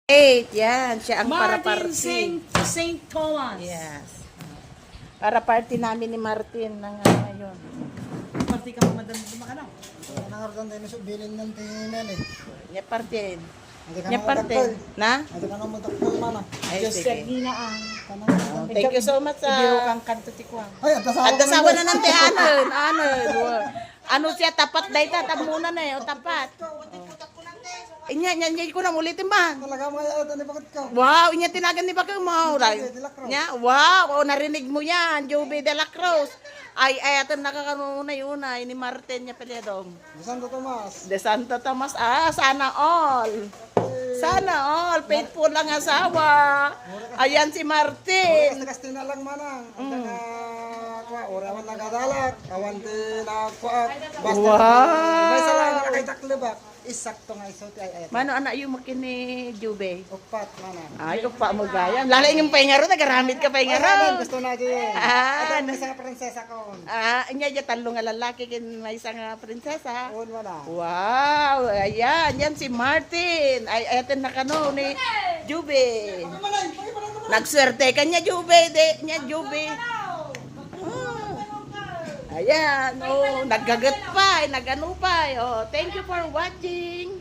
8, yan. Siya ang para Martin party. St. Thomas. Yes. Para party namin ni Martin ng ngayon. Party ka pa madam ano? Nangartan tayo sa bilin ng tinel eh. Niya party. Hindi ka Niya na party. madaktal. Na? Hindi ka na madaktal mana. Ay, Just sige. Nina ang Thank you so much Ibiyo sa... kang kanto tikwang. Ay, at asawa At asawa na ng tihanan. Ano siya, tapat dahi tatamuna na eh. O tapat. Inya ko na ulitin ba? Talaga mga yata ni bakit ka? Wow, inya tinagan ni Bakang mo. Nya, wow, narinig mo yan. Joby de la Cruz. Ay, atin nakakanuna yun ay ni Martin niya peledong. Santo Tomas. De Santo Tomas. Sana all. Sana all. Faithful lang asawa. Ayan si Martin. Kasi na lang mana. Ang kuha, orawan nagadalak. Awan di na kuha. Basta. Wow. May salang nakaitak libak. Isakto nga isote ay ayat. Mano anak yung makini Jube? Upat mana. Ay, upa mo gaya. Lalo yung pahingaro, nagaramit ka pahingaro. Gusto na din. Ah, Ay, isang prinsesa ko. Inya dya talo nga lalaki kin may isang prinsesa. Un mana. Wow, ayan, yan si Martin. Ay, ayatin na kano ni Jube. Nagswerte ka niya, Jube. Niya, Jube. Ayan, nagagat pa, nagano pa. Oh, thank you for watching.